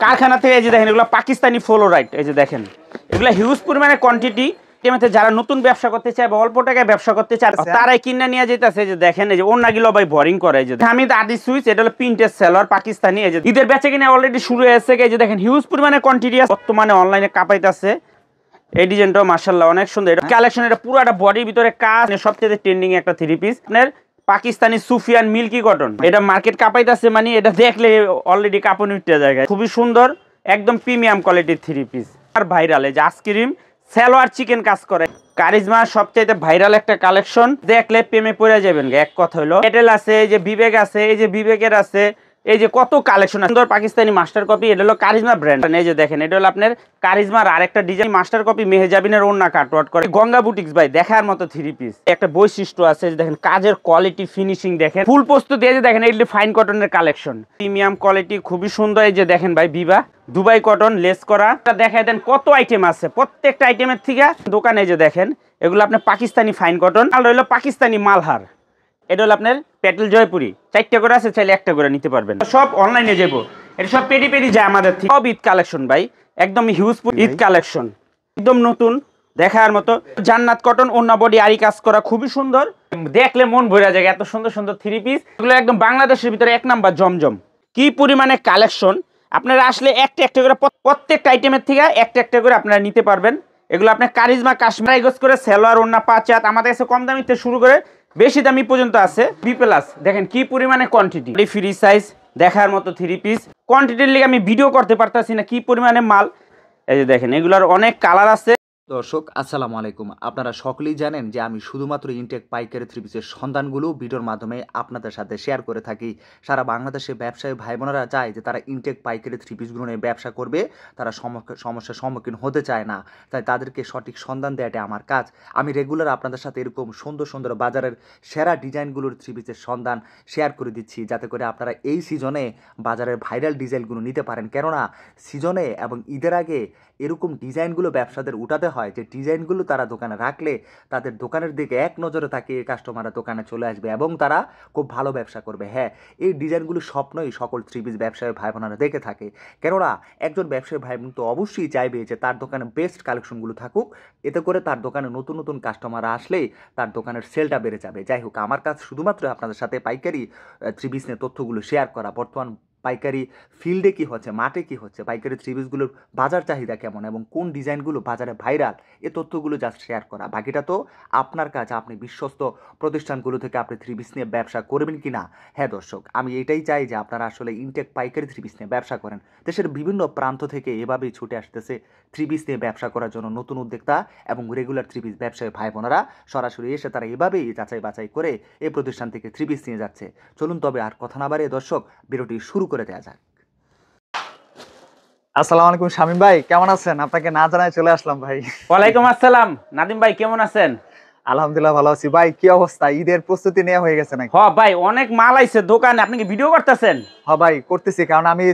কারখানা থেকে এই যে দেখেন এগুলো পাকিস্তানি ফ্লোরাইট, এই যে দেখেন এগুলো হিউজ পরিমাণে কোয়ান্টিটি। যারা নতুন ব্যবসা করতে চায় বা অল্প টাকায় ব্যবসা করতে চায় তারাই কিনে নিয়ে যেতেছে। যে দেখেন এই যে ওন্নাগুলো ভাই বোরিং করে। এই যে হামিদ আদি সুইচ, এটা হলো প্রিন্টেড সেলর পাকিস্তানি। এই যে ঈদের বেচা কিনা অলরেডি শুরু হয়েছে। এই যে দেখেন হিউজ পরিমাণে কোয়ান্টিটি আছে, বর্তমানে অনলাইনে কাপাইতেছে। এই ডিজাইনটাও মাশাআল্লাহ অনেক সুন্দর। এটা কালেকশন, এটা পুরোটা বডির ভিতরে কাজ, সবচেয়ে ট্রেন্ডিং একটা থ্রি পিস আপনার পাকিস্তানি সুফিয়ান মিল্কি কটন। এটা মার্কেট কাপাইতেছে, মানে এটা দেখলে অলরেডি কাপড় উঠতে জায়গায়। খুবই সুন্দর, একদম প্রিমিয়াম কোয়ালিটির থ্রি পিস। আর ভাইরাল এই যে আইসক্রিম সালোয়ার চিকেন কাজ করে। কারিজমা সবচেয়ে ভাইরাল একটা কালেকশন, দেখলে প্রেমে পড়ে যাবেন। এক কথা হলো এটেল আছে, এই যে বিবেক আছে, এই যে বিবেকের আছে, এই যে কত কালেকশন সুন্দর পাকিস্তানি মাস্টার কপি। এটা হলো কারিজমা ব্র্যান্ড। এই যে দেখেন এটা হলো আপনার কারিজমার আরেকটা ডিজাইন মাস্টার কপি মেহেজাবিনের ওন্না কাটওয়ার্ক করে। গঙ্গা বুটিক্স ভাই দেখার মতো থ্রি পিস। একটা বৈশিষ্ট্য আছে, দেখেন কাজের কোয়ালিটি ফিনিশিং দেখেন ফুল প্রস্তুত। এই যে দেখেন এগুলি ফাইন কটনের কালেকশন, প্রিমিয়াম কোয়ালিটি, খুবই সুন্দর। এই যে দেখেন ভাই বিবা দুবাই কটন লেস করা। দেখায় দেন কত আইটেম আছে, প্রত্যেকটা আইটেমের থেকে দোকানে। যে দেখেন এগুলো আপনার পাকিস্তানি ফাইন কটন, আর হলো পাকিস্তানি মালহার। এটা হলো আপনার পেটেল জয়পুরি, 4টা করে আছে, চাইলে একটা করে নিতে পারবেন। সব অনলাইনে যাবো, এটা সব পেডি পেডি যায় আমাদের থেকে। সব ঈদ কালেকশন ভাই, একদম হিউজ ঈদ কালেকশন, একদম নতুন দেখার মতো। জান্নাত কটন, ওন্না বডি আরি কাজ করা, খুবই সুন্দর, দেখলে মন ভরে যায়। এত সুন্দর সুন্দর থ্রি পিস, এগুলো একদম বাংলাদেশের ভিতরে 1 নাম্বার জমজম। কি পরিমাণে কালেকশন, আপনারা আসলে একটা একটা করে প্রত্যেকটা আইটেমের থেকে একটা একটা করে আপনারা নিতে পারবেন। এগুলো আপনার কারিজমা কাশ্মীর গোস করে সেলোয়ার ওন্না 5 হাত, আমাদের কাছে কম দামি থেকে শুরু করে বেশি দামি পর্যন্ত আছে। বি প্লাস দেখেন কি পরিমাণে কোয়ান্টিটি, ফ্রি সাইজ দেখার মতো থ্রি পিস। কোয়ান্টিটির লিগে আমি ভিডিও করতে পারতাছি না, কি পরিমাণে মাল। এই যে দেখেন এগুলোর অনেক কালার আছে। দর্শক আসসালামু আলাইকুম। আপনারা সকলেই জানেন যে আমি শুধুমাত্র ইনটেক পাইকারি থ্রি পিসের সন্ধানগুলো ভিডিওর মাধ্যমে আপনাদের সাথে শেয়ার করে থাকি। সারা বাংলাদেশে ব্যবসায়ী ভাই বোনেরা চায় যে তারা ইনটেক পাইকারি থ্রি পিসগুলো নিয়ে ব্যবসা করবে, তারা সমস্যার সম্মুখীন হতে চায় না, তাই তাদেরকে সঠিক সন্ধান দেওয়াটা আমার কাজ। আমি রেগুলার আপনাদের সাথে এরকম সুন্দর সুন্দর বাজারের সেরা ডিজাইনগুলোর থ্রি পিসের সন্ধান শেয়ার করে দিচ্ছি, যাতে করে আপনারা এই সিজনে বাজারের ভাইরাল ডিজাইনগুলো নিতে পারেন। কেননা সিজনে এবং ঈদের আগে এরকম ডিজাইনগুলো ব্যবসাদের উঠাতে হয়, যে ডিজাইনগুলো তারা দোকানে রাখলে তাদের দোকানের দিকে এক নজরে তাকিয়ে কাস্টমাররা দোকানে চলে আসবে এবং তারা খুব ভালো ব্যবসা করবে। হ্যাঁ, এই ডিজাইনগুলো স্বপ্নই সকল থ্রি পিস ব্যবসায়ী ভাই বোনেরা দেখে থাকে। কেননা একজন ব্যবসায়ী ভাই বোন তো অবশ্যই চাইবে যে তার দোকানে বেস্ট কালেকশনগুলো থাকুক, এতে করে তার দোকানে নতুন নতুন কাস্টমার আসলেই তার দোকানের সেলটা বেড়ে যাবে। যাই হোক, আমার কাজ শুধুমাত্র আপনাদের সাথে পাইকারি থ্রি পিস নিয়ে তথ্যগুলো শেয়ার করা। বর্তমান পাইকারি ফিল্ডে কি হচ্ছে, মাঠে কি হচ্ছে, পাইকারি থ্রি পিসগুলোর বাজার চাহিদা কেমন এবং কোন ডিজাইনগুলো বাজারে ভাইরাল, এ তথ্যগুলো জাস্ট শেয়ার করা। বাকিটা তো আপনার কাজ, আপনি বিশ্বস্ত প্রতিষ্ঠানগুলো থেকে আপনি থ্রি পিস নিয়ে ব্যবসা করবেন কি না। হ্যাঁ দর্শক, আমি এটাই চাই যে আপনারা আসলে ইনটেক পাইকারি থ্রি পিস নিয়ে ব্যবসা করেন। দেশের বিভিন্ন প্রান্ত থেকে এভাবেই ছুটে আসতেছে থ্রি পিস নিয়ে ব্যবসা করার জন্য নতুন উদ্যোক্তা এবং রেগুলার থ্রি পিস ব্যবসায়ী ভাই বোনেরা সরাসরি এসে তারা এভাবেই যাচাই বাছাই করে এই প্রতিষ্ঠান থেকে থ্রি পিস নিয়ে যাচ্ছে। চলুন তবে আর কথা না বাড়িয়ে দর্শক ভিডিওটি শুরু করে দেওয়া যাক। আসসালামু আলাইকুম শামীম ভাই, কেমন আছেন? আপনাকে না জানায় চলে আসলাম ভাই। ওয়ালাইকুম আসসালাম নাদিম ভাই, কেমন আছেন? আলহামদুলিল্লাহ ভালো আছি ভাই। কি অবস্থা, ঈদের প্রস্তুতি নেওয়া হয়ে গেছে নাকি? হ্যাঁ ভাই, অনেক মাল আইছে দোকানে। আপনি কি ভিডিও করতেছেন? হ্যাঁ ভাই করতেছি, কারণ আমি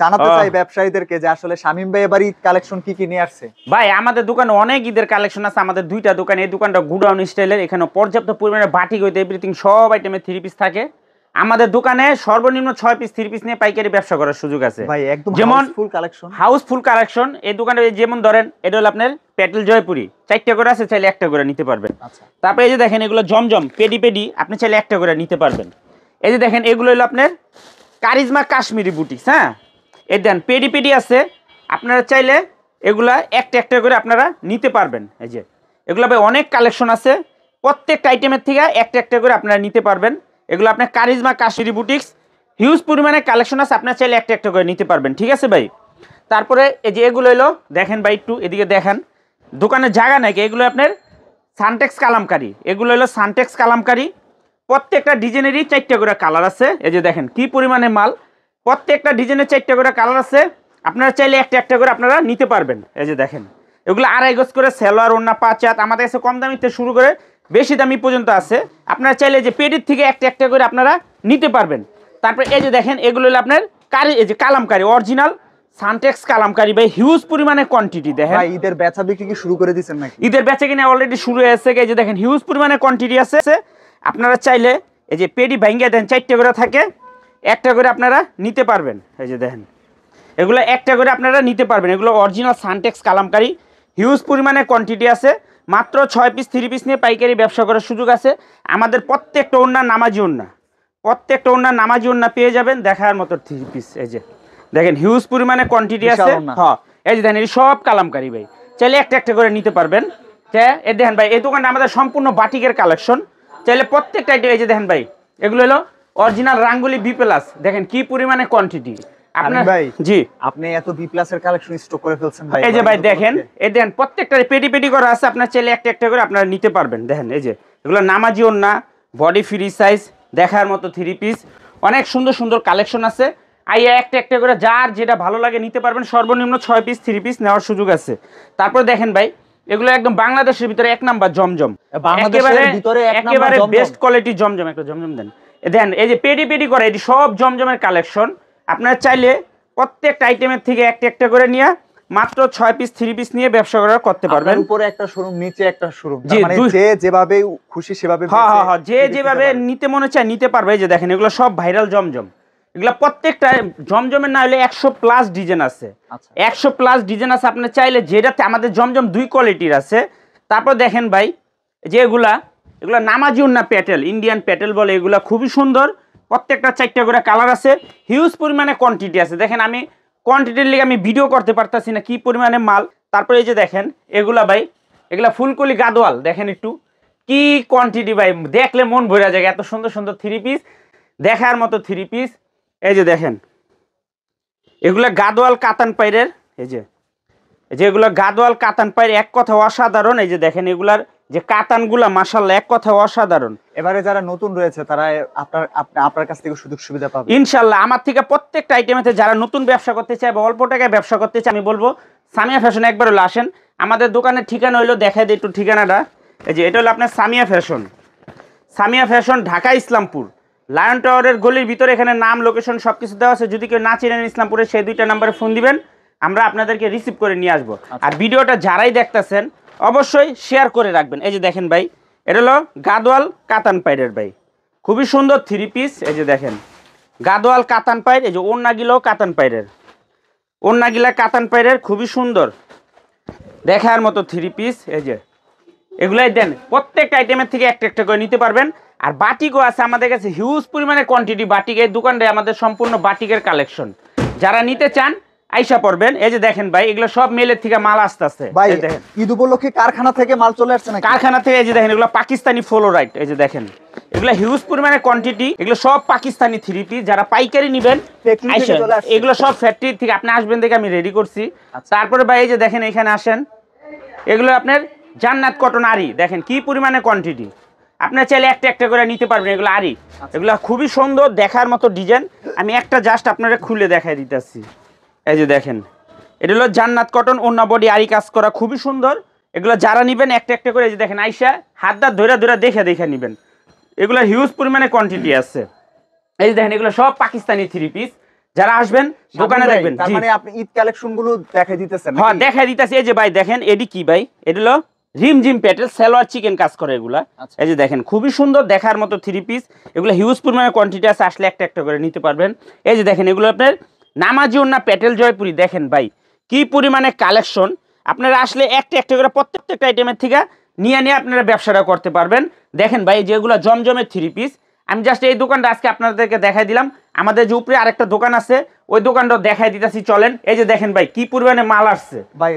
জানাতে চাই ব্যবসায়ীদেরকে যে আসলে শামীম ভাই এবার ঈদ কালেকশন কি কি নিয়ে আসছে। ভাই আমাদের দোকানে অনেক ঈদের কালেকশন আছে। আমাদের 2টা দোকান, এই দোকানটা গুডাউন স্টাইলের, এখানে পর্যাপ্ত পরিমাণে বাটিক হইতে এভরিথিং সব আইটেমের থ্রি পিস থাকে। আমাদের দোকানে সর্বনিম্ন 6 পিস থ্রি পিস নিয়ে পাইকারি ব্যবসা করার সুযোগ আছে ভাই, একদম যেমন হাউসফুল কালেকশন। এই দোকানে যেমন ধরেন এটা হলো আপনার পেটেল জয়পুরি, 4টা করে আছে, চাইলে একটা করে নিতে পারবেন। তারপরে এই যে দেখেন এগুলো জমজম পেডি পেডি, আপনি চাইলে একটা করে নিতে পারবেন। এই যে দেখেন এগুলো হলো আপনার কারিজমা কাশ্মীরি বুটিক্স। হ্যাঁ, এই দেন পেডি পেডি আছে, আপনারা চাইলে এগুলা একটা একটা করে আপনারা নিতে পারবেন। এই যে এগুলো ভাই অনেক কালেকশন আছে, প্রত্যেকটা আইটেমের থেকে একটা একটা করে আপনারা নিতে পারবেন। এগুলো আপনার কারিজমা কাশ্মীরি বুটিক্স, হিউজ পরিমাণে কালেকশন আছে, আপনারা চাইলে একটা একটা করে নিতে পারবেন। ঠিক আছে ভাই। তারপরে এই যে এগুলো হলো দেখেন ভাই, একটু এদিকে দেখান, দোকানের জায়গা নাকি, এগুলো আপনার সানটেক্স কালামকারি, এগুলো হলো সানটেক্স কালামকারি। প্রত্যেকটা ডিজাইনেরই 4টা করে কালার আছে। এই যে দেখেন কি পরিমাণে মাল, প্রত্যেকটা ডিজাইনের 4টা করে কালার আছে, আপনারা চাইলে একটা একটা করে আপনারা নিতে পারবেন। এই যে দেখেন এগুলো 2.5 গজ করে সেলোয়ার ওন্না 5 হাত, আমাদের কাছে কম দামি থেকে শুরু করে বেশি দামি পর্যন্ত আছে। আপনারা চাইলে যে পেডির থেকে একটা একটা করে আপনারা নিতে পারবেন। তারপরে এই যে দেখেন এগুলো হলো আপনার এই যে কালামকারি, অরিজিনাল সানটেক্স কালামকারি ভাই, হিউজ পরিমাণে কোয়ান্টিটি। দেখেন ভাই ঈদের বেচা বিক্রি কি শুরু করে দিয়েছেন নাকি? ঈদের বেচা কিনা অলরেডি শুরু হয়েছে। এই যে দেখেন হিউজ পরিমাণে কোয়ান্টিটি আছে, আপনারা চাইলে এই যে পেডি ভাঙ্গিয়ে দেন 4টা করে থাকে, একটা করে আপনারা নিতে পারবেন। এই যে দেখেন এগুলো একটা করে আপনারা নিতে পারবেন। এগুলো অরিজিনাল সানটেক্স কালামকারী, হিউজ পরিমাণে কোয়ান্টিটি আছে। মাত্র 6 পিস 3 পিস নিয়ে পাইকারি ব্যবসা করার সুযোগ আছে। আমাদের প্রত্যেকটা ওড়না নামাজি ওড়না, প্রত্যেকটা ওড়না নামাজি ওড়না পেয়ে যাবেন। দেখার মতো 3 পিস, এই যে দেখেন হিউজ পরিমাণে কোয়ান্টিটি আছে। হ্যাঁ, এই যে দেখেন এই সব কালামকারী ভাই, চাইলে একটা একটা করে নিতে পারবেন। এই দেখেন ভাই, এই দোকানটা আমাদের সম্পূর্ণ বাটিকের কালেকশন, চাইলে প্রত্যেকটা আইটেম। এই যে দেখেন ভাই, এগুলো হলো অরিজিনাল রাঙ্গুলি বি প্লাস, দেখেন কি পরিমাণে কোয়ান্টিটি। আপনার ভাই জি, আপনি এত বি প্লাস এর কালেকশন স্টক করে ফেলছেন ভাই। এই যে ভাই দেখেন, এই দেখেন প্রত্যেকটা পেটি পেটি করা আছে, আপনার চাইলে একটা একটা করে আপনারা নিতে পারবেন। দেখেন এই যে এগুলো নামাজি ওড়না, বডি ফ্রি সাইজ, দেখার মতো 3 পিস, অনেক সুন্দর সুন্দর কালেকশন আছে। আইয়া একটা একটা করে যার যেটা ভালো লাগে নিতে পারবেন। সর্বনিম্ন 6 পিস 3 পিস নেওয়ার সুযোগ আছে। তারপর দেখেন ভাই, এগুলো একদম বাংলাদেশের ভিতরে 1 নাম্বার জমজম, একেবারে বেস্ট কোয়ালিটি জমজম। একটা জমজম দেন, দেখেন এই যে পেটি পেটি করে, এটি সব জমজমের কালেকশন। আপনারা চাইলে প্রত্যেকটা আইটেমের থেকে একটা একটা করে নিয়ে মাত্র 6 পিস 3 পিস নিয়ে ব্যবসা করতে পারবেন। উপরে একটা শোরুম, নিচে একটা শোরুম, মানে যে যেভাবে খুশি সেভাবে, হ্যাঁ, যে যেভাবে নিতে মনে চায় নিতে পারবে। এই যে দেখেন এগুলো সব ভাইরাল জমজম, এগুলো প্রত্যেকটা জমজমের না হলে 100 প্লাস ডিজাইন আছে। 100 প্লাস ডিজাইন আছে। আপনি চাইলে যেটাতে আমাদের জমজম 2 কোয়ালিটির আছে। তারপর দেখেন ভাই, যে এগুলা নামাজি ওড়না প্যাটেল, ইন্ডিয়ান প্যাটেল বলে, এগুলা খুবই সুন্দর। প্রত্যেকটা 4টা করে কালার আছে, হিউজ পরিমাণে কোয়ান্টিটি আছে। দেখেন আমি কোয়ান্টিটির লিগে আমি ভিডিও করতে পারতাছি না, কি পরিমাণে মাল। তারপরে এই যে দেখেন এগুলা ভাই, এগুলা ফুলকলি গাদোয়াল, দেখেন একটু কি কোয়ান্টিটি ভাই, দেখলে মন ভরে যায়। এত সুন্দর সুন্দর 3 পিস, দেখার মতো 3 পিস। এই যে দেখেন এগুলা গাদোয়াল কাতান পাইরের, এই যে এগুলা গাদোয়াল কাতান পাইর, এক কথা অসাধারণ। এই যে দেখেন এগুলার যে কাতানগুলা মাশাআল্লাহ এক কথা অসাধারণ। এবারে যারা নতুন রয়েছে তারা আপনার কাছ থেকে সুযোগ সুবিধা পাবে ইনশাআল্লাহ। আমার থেকে প্রত্যেকটা আইটেমেতে যারা নতুন ব্যবসা করতে চায় বা অল্প টাকায় ব্যবসা করতে চায়, আমি বলবো সামিয়া ফ্যাশন একবার হলো আসেন। আমাদের দোকানের ঠিকানা হইলো, দেখাই দিই একটু ঠিকানাটা। এই যে এটা হলো আপনার Samia fashion, Samia fashion, Dhaka Islampur, lion টাওয়ারের গলির ভিতরে। এখানে নাম, লোকেশন সবকিছু দেওয়া আছে। যদি কেউ না চিনেন ইসলামপুরে, সেই 2টা নাম্বারে ফোন দিবেন, আমরা আপনাদেরকে রিসিভ করে নিয়ে আসবো। আর ভিডিওটা যারাই দেখতেছেন অবশ্যই শেয়ার করে রাখবেন। এই যে দেখেন ভাই, এটা হলো গাদোয়াল কাতান পাইরের ভাই, খুবই সুন্দর 3 পিস। এই যে দেখেন গাদোয়াল কাতান পাইর, এই যে ওড়নাগুলোও কাতান পাইরের, ওড়নাগুলা কাতান পাইরের, খুবই সুন্দর দেখার মতো 3 পিস। এই যে এগুলাই দেন, প্রত্যেকটা আইটেমের থেকে একটা একটা করে নিতে পারবেন। আর বাটিকও আছে আমাদের কাছে হিউজ পরিমাণে কোয়ান্টিটি। বাটিকের দোকানটায় আমাদের সম্পূর্ণ বাটিকের কালেকশন, যারা নিতে চান আইসা পড়বেন। এই যে দেখেন ভাই, এগুলো সব মেলের থেকে মাল আসতেছে। দেখেন ঈদ উপলক্ষে কারখানা থেকে মাল চলে আসছে না, কারখানা থেকে। এই যে দেখেন এগুলো পাকিস্তানি ফ্লোরাইট, এই যে দেখেন এগুলো হিউজ পরিমাণে কোয়ান্টিটি। এগুলো সব পাকিস্তানি 3 পিস, যারা পাইকারি নেবেন এগুলো সব ফ্যাক্টরি থেকে আপনি আসবেন, দেখে আমি রেডি করছি। তারপরে ভাই এই যে দেখেন এখানে আসেন, এগুলো আপনার জান্নাত কটন আরি, দেখেন কি পরিমাণে কোয়ান্টিটি। আপনার চাইলে একটা একটা করে নিতে পারবেন। এগুলো আরি, এগুলো খুবই সুন্দর দেখার মতো ডিজাইন। আমি একটা জাস্ট আপনারা খুলে দেখাই দিতেছি। এই যে দেখেন এটা হলো জান্নাত কটন, ওড়না বডি আরি কাজ করা, খুবই সুন্দর। এগুলো যারা নেবেন একটা একটা করে, এই যে দেখেন আইসা হাত দা ধরে ধরে দেখে নেবেন। এগুলো হিউজ পরিমাণে কোয়ান্টিটি আছে। এই যে দেখেন এগুলো সব পাকিস্তানি 3 পিস, যারা আসবেন দোকানে দেখবেন। তার মানে আপনি ঈদ কালেকশন গুলো দেখাই দিতেছেন? হ্যাঁ দেখাই দিতেছি। এই যে ভাই দেখেন এডি কি ভাই, এটা হলো রিমঝিম প্যাটেল, সালোয়ার চিকেন কাজ করে এগুলা। এই যে দেখেন খুবই সুন্দর দেখার মতো 3 পিস, এগুলো হিউজ পরিমাণে কোয়ান্টিটি আছে। আসলে একটা একটা করে নিতে পারবেন। এই যে দেখেন এগুলো আপনার নামাজি ওড়না প্যাটেল জয়পুরি, দেখেন ভাই কি পরিমাণে কালেকশন। আপনারা আসলে একটা একটা করে প্রত্যেকটা আইটেমের থেকে নিয়ে আপনারা ব্যবসাটা করতে পারবেন। দেখেন ভাই যেগুলো জমজমের 3 পিস, আমি জাস্ট এই দোকানটা আজকে আপনাদেরকে দেখাই দিলাম। আমাদের যে উপরে আরেকটা দোকান আছে, ওই দোকানটা দেখাই দিতেছি, চলেন। এই যে দেখেন ভাই কি পরিমাণে মাল আসছে ভাই,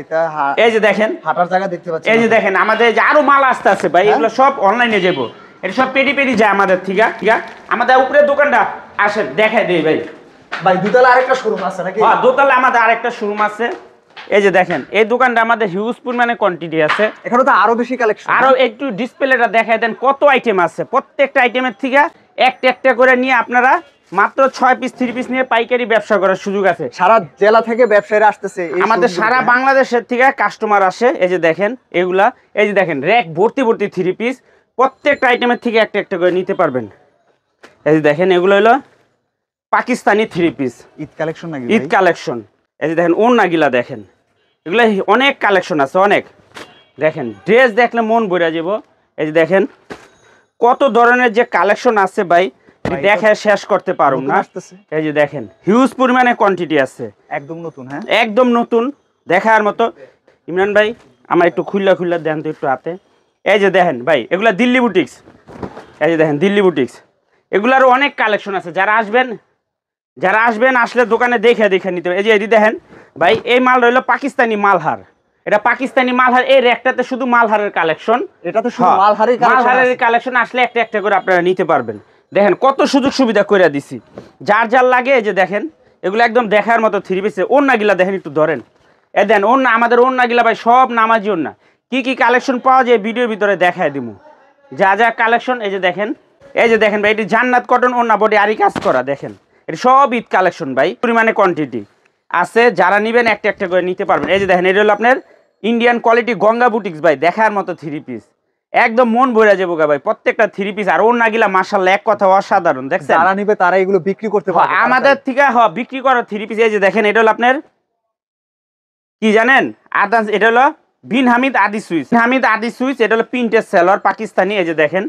এই যে দেখেন হাঁটার জায়গা দেখতে পাচ্ছেন। এই যে দেখেন আমাদের যে আরো মাল আসতে আছে ভাই, এগুলো সব অনলাইনে যাবো, এটা সব পেটি পেটি যায় আমাদের থেকে। ঠিক আছে, আমাদের উপরে দোকানটা আসেন দেখাই দেই ভাই। ভাই দোতলা আরেকটা শোরুম আছে নাকি? হ্যাঁ দোতলা আমাদের আরেকটা শোরুম আছে। এই যে দেখেন এই দোকানটা আমাদের হিউজ পরিমাণে কোয়ান্টিটি আছে। এখানে তো আরো বেশি কালেকশন। আরো একটু ডিসপ্লেটা দেখাই দেন, কত আইটেম আছে। প্রত্যেকটা আইটেমের থেকে একটা একটা করে নিয়ে আপনারা মাত্র 6 পিস 3 পিস নিয়ে পাইকারি ব্যবসা করার সুযোগ আছে। সারা জেলা থেকে ব্যবসায়ীরা আসতেছে, আমাদের সারা বাংলাদেশের থেকে কাস্টমার আসে। এই যে দেখেন এগুলা, এই যে দেখেন র‍্যাক ভর্তি ভর্তি 3 পিস, প্রত্যেকটা আইটেমের থেকে একটা একটা করে নিতে পারবেন। এই যে দেখেন এগুলো হলো পাকিস্তানি 3 পিস ঈদ কালেকশন নাকি? ঈদ কালেকশন। এই যে দেখেন ওড়নাগুলা দেখেন, এগুলো অনেক কালেকশন আছে অনেক। দেখেন ড্রেস দেখলে মন ভরে যাব। এই যে দেখেন কত ধরনের যে কালেকশন আছে ভাই, দেখে শেষ করতে পারুম না। এই যে দেখেন হিউজ পরিমাণে কোয়ান্টিটি আছে, একদম নতুন। হ্যাঁ একদম নতুন দেখার মতো। ইমরান ভাই আমার একটু খুল্লা দেন তো একটু হাতে। এই যে দেখেন ভাই এগুলা দিল্লি বুটিক্স, এই যে দেখেন দিল্লি বুটিক্স, এগুলারও অনেক কালেকশন আছে। যারা আসবেন আসলে দোকানে দেখে নিতে হবে। এই যে এটি দেখেন ভাই, এই মাল রইলো পাকিস্তানি মালহার, এটা পাকিস্তানি মালহার। এই র্যাকটাতে শুধু মালহারের কালেকশন, এটা তো শুধু মালহারের কালেকশন। আসলে একটা করে আপনারা নিতে পারবেন। দেখেন কত সুযোগ সুবিধা করে দিছি, যার লাগে। এই যে দেখেন এগুলো একদম দেখার মতো থ্রি পিসে। ওন্নাগুলা দেখেন একটু ধরেন, এ দেন ওন্না, আমাদের ওন্নাগুলা ভাই সব নামাজি ওন্না। কি কালেকশন পাওয়া যায় ভিডিওর ভিতরে দেখায় দিব, যা কালেকশন। এই যে দেখেন ভাই, এটি জান্নাত কটন ওন্না বডি আরি কাজ করা। দেখেন এটা সব ঈদ কালেকশন ভাই, পরিমাণে কোয়ান্টিটি আছে। যারা নিবেন একটা করে নিতে পারবেন। এই যে দেখেন এটা হলো আপনার ইন্ডিয়ান কোয়ালিটি গঙ্গা বুটিক্স ভাই, দেখার মতো থ্রি পিস, একদম মন ভরে যাবো ভাই প্রত্যেকটা থ্রি পিস। আর ওন্নাগুলা মাশাআল্লাহ এক কথা অসাধারণ। দেখছেন যারা নিবে তারা এগুলো বিক্রি করতে পারবে আমাদের থেকে। বিক্রি করা থ্রি পিস। এই যে দেখেন এটা হলো আপনার কি জানেন, এটা হলো বিন হামিদ আদি সুইচ। এটা হলো প্রিন্টেড সালোয়ার পাকিস্তানি। এই যে দেখেন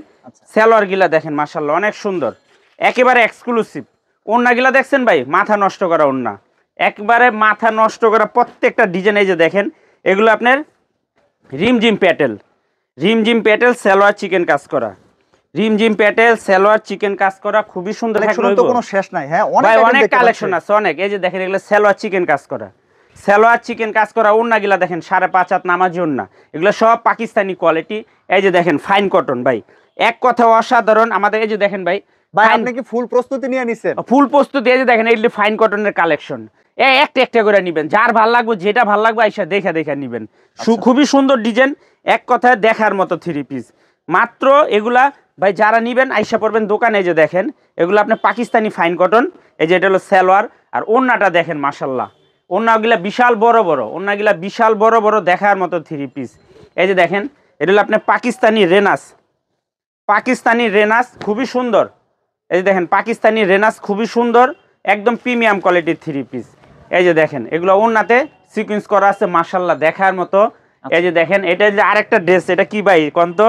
সালোয়ার গিলা দেখেন মাশাআল্লাহ অনেক সুন্দর, একেবারে এক্সক্লুসিভ। ওন্নাগুলা দেখছেন ভাই, মাথা নষ্ট করা ওন্না, একবারে মাথা নষ্ট করা প্রত্যেকটা ডিজাইন। এই যে দেখেন এগুলো আপনার রিমঝিম প্যাটেল সালোয়ার চিকেন কাজ করা, রিমঝিম প্যাটেল সালোয়ার চিকেন কাজ করা, খুবই সুন্দর। তো কোনো শেষ নাই। হ্যাঁ অনেক কালেকশন আছে অনেক। এই যে দেখেন এগুলো সালোয়ার চিকেন কাজ করা ওন্নাগুলা দেখেন 5.5 হাত নামাজি ওন্না, এগুলো সব পাকিস্তানি কোয়ালিটি। এই যে দেখেন ফাইন কটন ভাই, এক কথা অসাধারণ আমাদের। এই যে দেখেন ভাই, আপনি কি ফুল প্রস্তুতি নিয়ে নিছেন? ফুল প্রস্তুতি। এই যে দেখেন এইগুলো ফাইন কটনের কালেকশন, একটা করে নিবেন, যার ভালো লাগবে, যেটা ভালো লাগবে আইসা দেখে নিবেন। খুবই সুন্দর ডিজাইন, এক কথায় দেখার মতো থ্রি পিস। মাত্র এগুলা ভাই যারা নিবেন আইসা পড়বেন দোকানে। এই যে দেখেন এগুলো আপনার পাকিস্তানি ফাইন কটন। এই যে এটা হলো সালোয়ার, আর ওন্নাটা দেখেন মাশাআল্লাহ, ওন্নাগুলা বিশাল বড় বড় দেখার মতো থ্রি পিস। এই যে দেখেন এটা হলো আপনার পাকিস্তানি রেনাস, খুবই সুন্দর। এই যে দেখেন পাকিস্তানি রেনাস, খুবই সুন্দর, একদম প্রিমিয়াম কোয়ালিটির থ্রি পিস। এই যে দেখেন এগুলো ওন্নাতে সিকোয়েন্স করা আছে মাশাআল্লাহ দেখার মতো। এই যে দেখেন এটা যে আরেকটা ড্রেস, এটা কি ভাই কোন তো?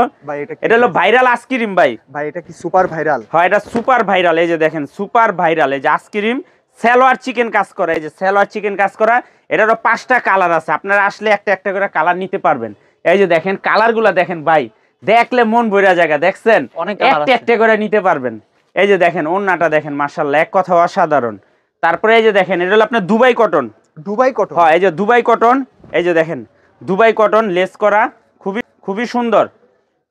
এটা হলো ভাইরাল আইসক্রিম ভাই, এটা কি সুপার ভাইরাল? হ্যাঁ এটা সুপার ভাইরাল। এই যে দেখেন সুপার ভাইরাল, এই যে আইসক্রিম সালোয়ার চিকেন কাজ করা। এই যে সালোয়ার চিকেন কাজ করা, এটারও 5টা কালার আছে, আপনারা আসলে একটা করে কালার নিতে পারবেন। এই যে দেখেন কালারগুলা দেখেন ভাই, দেখলে মন ভরে জায়গা। দেখছেন একটা করে নিতে পারবেন। এই যে দেখেন ওন্নাটা দেখেন মাশাআল্লাহ এক কথা অসাধারণ। তারপরে এই যে দেখেন এটা হলো আপনার দুবাই কটন। হ্যাঁ এই যে দুবাই কটন। এই যে দেখেন দুবাই কটন লেস করা, খুবই সুন্দর।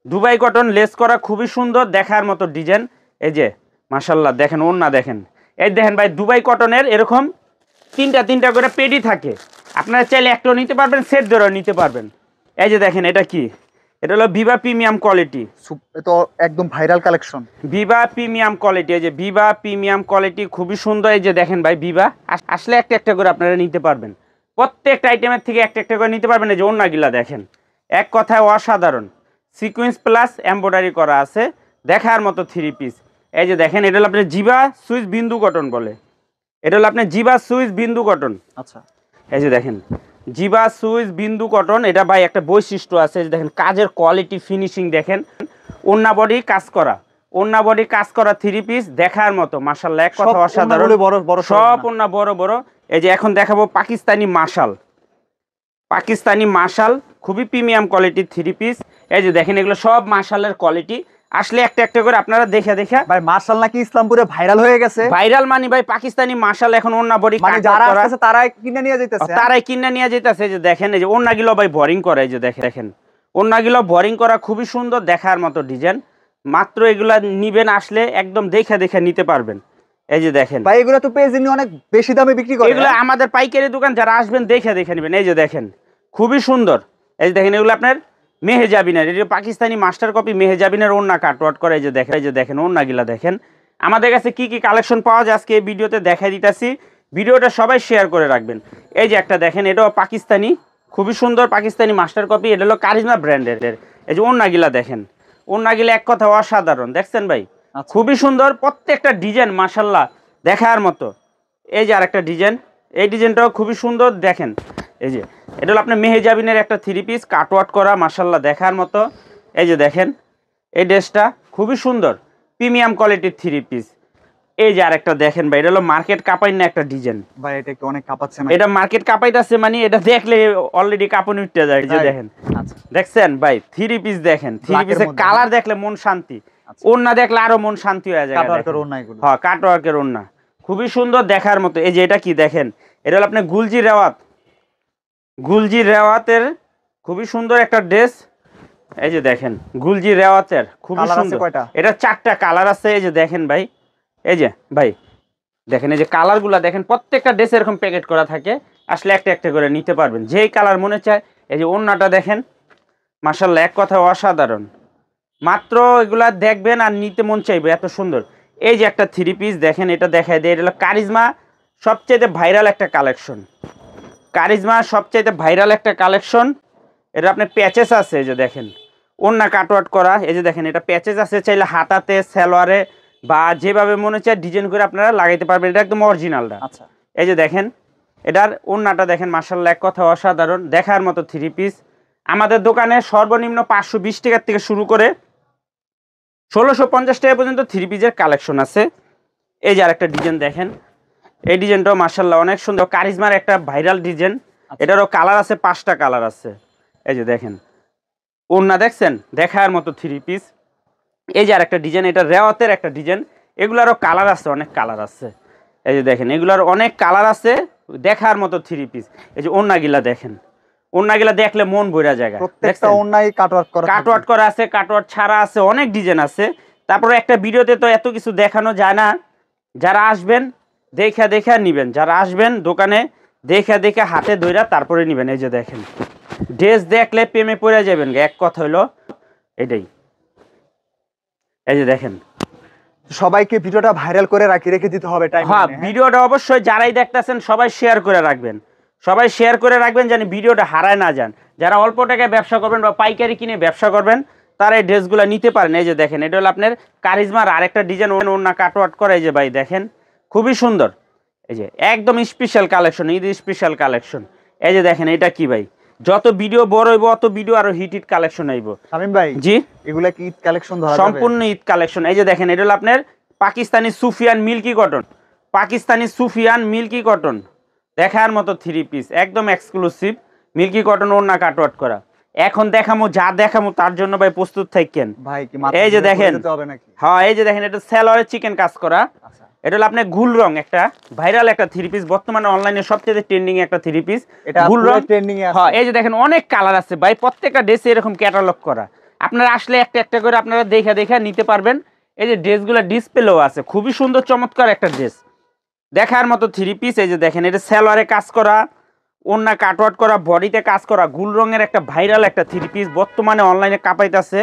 দুবাই কটন লেস করা, খুবই সুন্দর দেখার মতো ডিজাইন। এই যে মাশাআল্লাহ দেখেন ওন্না দেখেন। এই দেখেন ভাই দুবাই কটনের এরকম তিনটা করে পেডি থাকে, আপনারা চাইলে একটাও নিতে পারবেন, সেট ধরেও নিতে পারবেন। এই যে দেখেন এটা কি, এটা হলো ভিভা প্রিমিয়াম কোয়ালিটি, তো একদম viral collection, Viva premium quality. এই যে ভিভা প্রিমিয়াম কোয়ালিটি, খুবই সুন্দর। এই যে দেখেন ভাই ভিভা আসলে একটা করে আপনারা নিতে পারবেন, প্রত্যেকটা আইটেমের থেকে একটা করে নিতে পারবেন। এই যে ওন্নাগুলা দেখেন এক কথায় অসাধারণ, সিকোয়েন্স প্লাস এমব্রয়ডারি করা আছে, দেখার মতো থ্রি পিস। এই যে দেখেন এটা হলো আপনার জিবা সুইচ বিন্দু কটন বলে, এটা হলো আপনার জিবা সুইচ বিন্দু কটন। আচ্ছা এই যে দেখেন জিবা সুইচ বিন্দু কটন, এটা ভাই একটা বৈশিষ্ট্য আছে। দেখেন কাজের কোয়ালিটি ফিনিশিং দেখেন, ওন্না বডি কাজ করা থ্রি পিস দেখার মতো মাশাআল্লাহ এক কথা অসাধারণ। সব ওন্না বড় বড়। এই যে এখন দেখাবো পাকিস্তানি মাশাল, খুবই প্রিমিয়াম কোয়ালিটির থ্রি পিস। এই যে দেখেন এগুলো সব মাশালের কোয়ালিটি, আসলে একটা করে আপনারা দেখে ভাই মাশাল নাকি ইসলামপুরে ভাইরাল হয়ে গেছে। ভাইরাল মানে ভাই পাকিস্তানি মাশাল এখন ওন্না বডি যারা আছে তারাই কিনে নিয়ে যাইতেছে। যে দেখেন এই যে ওন্নাগুলো ভাই বোরিং করে। এই যে দেখেন ওন্নাগুলো বোরিং করা, খুবই সুন্দর দেখার মতো ডিজাইন। মাত্র এগুলা নিবেন আসলে একদম দেখে নিতে পারবেন। এই যে দেখেন ভাই এগুলো তো পেজ নিয়ে অনেক বেশি দামে বিক্রি করে, এগুলো আমাদের পাইকারি দোকান, যারা আসবেন দেখে নেবেন। এই যে দেখেন খুবই সুন্দর। এই যে দেখেন এগুলো আপনার মেহেজাবিনের, এটা পাকিস্তানি মাস্টার কপি মেহেজাবিনের ওন্না কাটওয়ার্ক করে। এই যে দেখেন ওন্নাগুলা দেখেন। আমাদের কাছে কি কালেকশন পাওয়া যায় আজকে এই ভিডিওতে দেখাই দিতেছি, ভিডিওটা সবাই শেয়ার করে রাখবেন। এই যে একটা দেখেন, এটাও পাকিস্তানি, খুবই সুন্দর পাকিস্তানি মাস্টার কপি, এটা হলো কারিজমা ব্র্যান্ডের। এই যে ওন্নাগুলা দেখেন, ওন্নাগুলা এক কথা অসাধারণ। দেখছেন ভাই খুবই সুন্দর, প্রত্যেকটা ডিজাইন মাশাআল্লাহ দেখার মতো। এই যে আরেকটা ডিজাইন, এই ডিজাইনটাও খুবই সুন্দর দেখেন। এই যে এটা হলো আপনার মেহেজাবিনের একটা থ্রি পিস কাটওয়ার্ক করা মাশাআল্লাহ দেখার মতো। এই যে দেখেন এই ড্রেসটা খুবই সুন্দর, প্রিমিয়াম কোয়ালিটির থ্রি পিস। এই যে আরেকটা দেখেন ভাই, এটা হলো মার্কেট কাপাই না একটা ডিজাইন ভাই এটা কি অনেক কাঁপাচ্ছে না? এটা মার্কেট কাপাইতাছে, মানে এটা দেখলে অলরেডি কাঁপুনি উঠতে যায়। এই যে তাই? দেখেন, আচ্ছা দেখছেন ভাই থ্রি পিস দেখেন, থ্রি Black এর পিসের মধ্যে, কালার দেখলে মন শান্তি, আচ্ছা। ওড়না দেখলে আরো মন শান্তি হয়ে যায়। কাটওয়ার্কের ওড়না এগুলো। হ্যাঁ কাটওয়ার্কের ওড়না খুবই সুন্দর দেখার মতো। এই যে এটা কি দেখেন, এটা হলো আপনার গুলজি রেওয়াত, গুলজি রেওয়াতের খুবই সুন্দর একটা ড্রেস। এই যে দেখেন গুলজি রেওয়াতের খুবই কালার আছে সুন্দর, কয়টা? এটা 4টা কালার আছে। এই যে দেখেন ভাই, এই যে ভাই দেখেন, এই যে কালারগুলো দেখেন, প্রত্যেকটা ড্রেস এরকম প্যাকেট করা থাকে, আসলে একটা একটা করে নিতে পারবেন যেই কালার মনে চায়। এই যে ওড়নাটা দেখেন, মাশাআল্লাহ এক কথা অসাধারণ, মাত্র এগুলা দেখবেন আর নিতে মন চাইবে, এত সুন্দর। এই যে একটা থ্রি পিস দেখেন, এটা দেখায় দেয়, এটা হলো কারিজমা সবচেয়ে ভাইরাল একটা কালেকশন, কারিজমা সবচেয়ে ভাইরাল একটা কালেকশন। এটা আপনার প্যাচেস আছে, এই যে দেখেন ওড়না কাটওয়ার্ট করা, এই যে দেখেন এটা প্যাচেস আছে, চাইলে হাতাতে সালোয়ারে বা যেভাবে মনে চায় ডিজাইন করে আপনারা লাগাইতে পারবেন, এটা একদম অরিজিনালটা। আচ্ছা এই যে দেখেন এটার ওড়নাটা দেখেন, মাশাআল্লাহ এক কথা অসাধারণ দেখার মতো থ্রি পিস। আমাদের দোকানে সর্বনিম্ন 520 টাকার থেকে শুরু করে 1650 টাকা পর্যন্ত থ্রি পিসের কালেকশন আছে। এই যে আরেকটা ডিজাইন দেখেন, এই ডিজাইনটাও মাশাআল্লাহ অনেক সুন্দর, কারিজমার একটা ভাইরাল ডিজাইন। এটারও কালার আছে, 5টা কালার আছে। এই যে দেখেন ওড়না দেখছেন, দেখার মতো থ্রি পিস। এই যে আরেকটা ডিজাইন, এটা রেওয়াতের একটা ডিজাইন, এগুলারও কালার আছে, অনেক কালার আছে। এই যে দেখেন এগুলার অনেক কালার আছে, দেখার মতো থ্রি পিস। এই যে ওড়নাগুলা দেখেন, ওড়নাগুলা দেখলে মন ভরে যায়। প্রত্যেকটা ওড়নাই কাটওয়ার্ক করা, কাটওয়ার্ট করা আছে, কাটওয়ার্ট ছাড়া আছে, অনেক ডিজাইন আছে। তারপরে একটা ভিডিওতে তো এত কিছু দেখানো যায় না, যারা আসবেন দেখা দেখা নিবেন, যারা আসবেন দোকানে দেখা দেখা হাতে ধইরা তারপরে নিবেন। এই যে দেখেন ড্রেস দেখলে প্রেমে পড়ে যাবেন, এক কথা হইলো এটাই। এই যে দেখেন, সবাইকে ভিডিওটা ভাইরাল করে রেখে দিতে হবে টাইম। হ্যাঁ ভিডিওটা অবশ্যই যারাই দেখতেছেন সবাই শেয়ার করে রাখবেন, সবাই শেয়ার করে রাখবেন যেন ভিডিওটা হারায় না যান। যারা অল্প টাকায় ব্যবসা করবেন বা পাইকারি কিনে ব্যবসা করবেন তারা এই ড্রেসগুলো নিতে পারেন। এই যে দেখেন এটা হলো আপনার কারিজমার আরেকটা ডিজাইন, ওড়না কাটওয়ার্ট করা। এই যে ভাই দেখেন খুবই সুন্দর, এই যে একদম special collection, Eid special collection. এই যে দেখেন এটা কি ভাই, যত ভিডিও বড় হইব অত ভিডিও আরো হিট হিট কালেকশন আইব। শামীম ভাই জি এগুলা কি ঈদ কালেকশন ধরা যাবে? সম্পূর্ণ ঈদ কালেকশন। এই যে দেখেন এটা হলো আপনার Pakistani Sufian milky cotton, Pakistani Sufian milky cotton দেখার মতো থ্রি পিস, একদম এক্সক্লুসিভ মিল্কি কটন, ওড়না কাটওয়ার্ট করা। এখন দেখামো যা দেখামো তার জন্য ভাই প্রস্তুত থাকেন ভাই কি এই যে দেখেন, হবে নাকি? হ্যাঁ এই যে দেখেন এটা সালোয়ারের চিকেন কাজ করা। আচ্ছা এটা হলো আপনার গুল রং, একটা ভাইরাল একটা থ্রি পিস, বর্তমানে অনলাইনে সবচেয়ে ট্রেন্ডিং একটা থ্রি পিস এটা গুল রং ট্রেন্ডিং এ আছে। হ্যাঁ এই যে দেখেন অনেক কালার আছে ভাই, প্রত্যেকটা ড্রেসে এরকম ক্যাটালগ করা, আপনারা আসলে একটা একটা করে আপনারা দেখে দেখে নিতে পারবেন। এই যে ড্রেসগুলো ডিসপ্লেও আছে, খুবই সুন্দর চমৎকার একটা ড্রেস দেখার মতো থ্রি পিস। এই যে দেখেন এটা সালোয়ারে কাজ করা, ওড়না কাটওয়ার্ট করা, বডিতে কাজ করা, গুল রঙের একটা ভাইরাল একটা থ্রি পিস, বর্তমানে অনলাইনে কাঁপাইতেছে।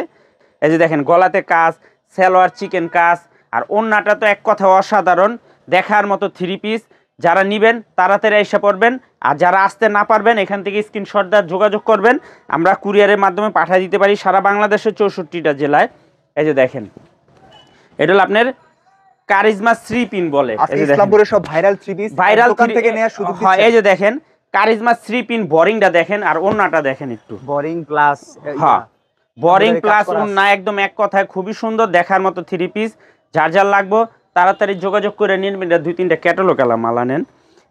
এই যে দেখেন গলাতে কাজ, সালোয়ার চিকেন কাজ, আর ওড়নাটা তো এক কথা অসাধারণ দেখার মতো থ্রি পিস। যারা নেবেন তাড়াতাড়ি এসে পড়বেন, আর যারা আসতে না পারবেন এখান থেকে স্ক্রিনশট দিয়ে যোগাযোগ করবেন, আমরা কুরিয়ারের মাধ্যমে পাঠিয়ে দিতে পারি সারা বাংলাদেশের 64টা জেলায়। এই যে দেখেন এটা হলো আপনার কারিজমা থ্রি পিন বলে, আজকে ইসলামপুরের সব ভাইরাল থ্রি পিস ভাইরাল দোকান থেকে নেওয়ার সুযোগ হ্যাঁ। দিচ্ছে। এই যে দেখেন কারিজমা থ্রি পিন বোরিংটা দেখেন, আর ওড়নাটা দেখেন একটু, বোরিং প্লাস হ্যাঁ বোরিং কাজ প্লাস করা ওড়না, একদম এক কথায় খুবই সুন্দর দেখার মতো থ্রি পিস। যার যার লাগবো তাড়াতাড়ি যোগাযোগ করে নিন, 2-3টা ক্যাটালগ মালা নেন।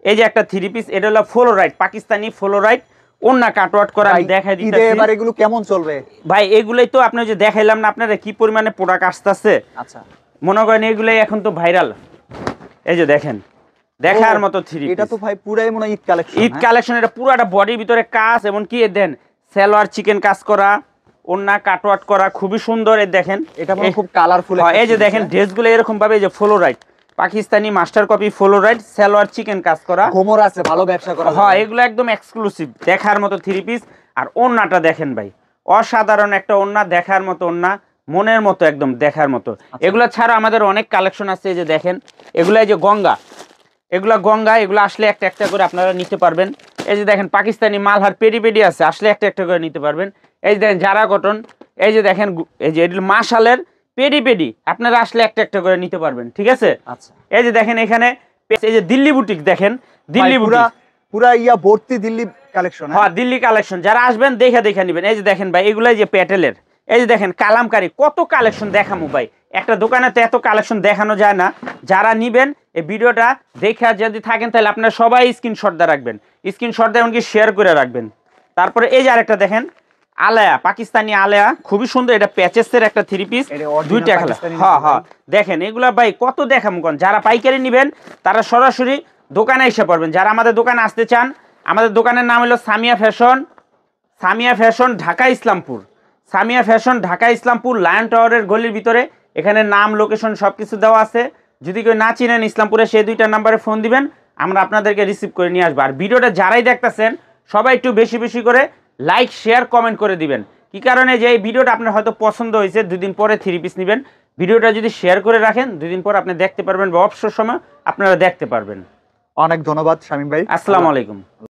এই যে একটা থ্রি পিস, এটা হলো ফ্লোরাইট, পাকিস্তানি ফ্লোরাইট, ওড়না কাটওয়ার্ট করা, আমি দেখাই দিতেছি। এবার এগুলো কেমন চলবে ভাই এগুলাই তো আপনি যে দেখাইলাম না আপনারা কি পরিমাণে প্রোডাক্ট আসতেছে, আচ্ছা মনে করেন এগুলাই এখন তো ভাইরাল। এই যে দেখেন দেখার মতো থ্রি এটা তো ভাই পুরাই মনে হয় ঈদ কালেকশন। ঈদ কালেকশন, এটা পুরাটা বডির ভিতরে কাজ, এবং কি দেন সালোয়ার চিকেন কাজ করা, ওড়না কাটওয়ার্ট করা, খুবই সুন্দর। এই দেখেন এটা মনে খুব কালারফুল। এই যে দেখেন ড্রেসগুলো এরকম ভাবে, এই যে ফ্লোরাইট পাকিস্তানি মাস্টার কপি ফ্লোরাইট, সালোয়ার চিকেন কাজ করা, ঘুমর আছে, ভালো ব্যবসা করা। হ্যাঁ এগুলো একদম এক্সক্লুসিভ দেখার মতো থ্রি পিস। আর ওড়নাটা দেখেন ভাই, অসাধারণ একটা ওড়না, দেখার মতো ওড়না, মনের মতো একদম দেখার মতো। এগুলো ছাড়া আমাদের অনেক কালেকশন আছে। এই যে দেখেন এগুলো, এই যে গঙ্গা, এগুলা গঙ্গা, এগুলো আসলে একটা একটা করে আপনারা নিতে পারবেন। এই যে দেখেন পাকিস্তানি মালহার পেডি পেডি আছে, আসলে একটা একটা করে নিতে পারবেন। এই যে দেখেন জারা কটন, এই যে দেখেন এই যে এগুলো মাশালের পেডি পেডি, আপনারা আসলে একটা একটা করে নিতে পারবেন, ঠিক আছে। আচ্ছা এই যে দেখেন এখানে এই যে দিল্লি বুটিক দেখেন, দিল্লি বুটিক পুরা ইয়া ভর্তি দিল্লি কালেকশন। হ্যাঁ দিল্লি কালেকশন, যারা আসবেন দেখে দেখে নেবেন। এই যে দেখেন ভাই এগুলাই যে প্যাটেলের, এই যে দেখেন কালামকারী, কত কালেকশন দেখামু ভাই, একটা দোকানে তো এত কালেকশন দেখানো যায় না। যারা নিবেন এই ভিডিওটা দেখে যদি থাকেন তাহলে আপনারা সবাই স্ক্রিনশট দিয়ে রাখবেন, স্ক্রিনশট দিয়ে এমনকি শেয়ার করে রাখবেন। তারপরে এই যে আরেকটা দেখেন আলেয়া, পাকিস্তানি আলেয়া, খুবই সুন্দর। এটা প্যাচেসের একটা 3 পিস, দুইটা খেলা। হ্যাঁ হ্যাঁ, দেখেন এগুলা ভাই কত দেখাম কোন। যারা পাইকারি নেবেন তারা সরাসরি দোকানে এসে পড়বেন। যারা আমাদের দোকানে আসতে চান, আমাদের দোকানের নাম হলো Samia fashion, Samia fashion Dhaka Islampur, Samia fashion Dhaka Islampur, lion টাওয়ারের গলির ভিতরে। এখানে নাম, লোকেশন সব কিছু দেওয়া আছে। যদি কেউ না চিনেন ইসলামপুরে, সেই 2টা নাম্বারে ফোন দিবেন, আমরা আপনাদেরকে রিসিভ করে নিয়ে আসবো। আর ভিডিওটা যারাই দেখতেছেন সবাই একটু বেশি বেশি করে লাইক, শেয়ার, কমেন্ট করে দিবেন। কি কারণে, যে এই ভিডিওটা আপনার হয়তো পছন্দ হয়েছে, 2 দিন পরে 3 পিস নেবেন, ভিডিওটা যদি শেয়ার করে রাখেন 2 দিন পর আপনি দেখতে পারবেন, বা অবসর সময় আপনারা দেখতে পারবেন। অনেক ধন্যবাদ শামীম ভাই। আসসালামু আলাইকুম।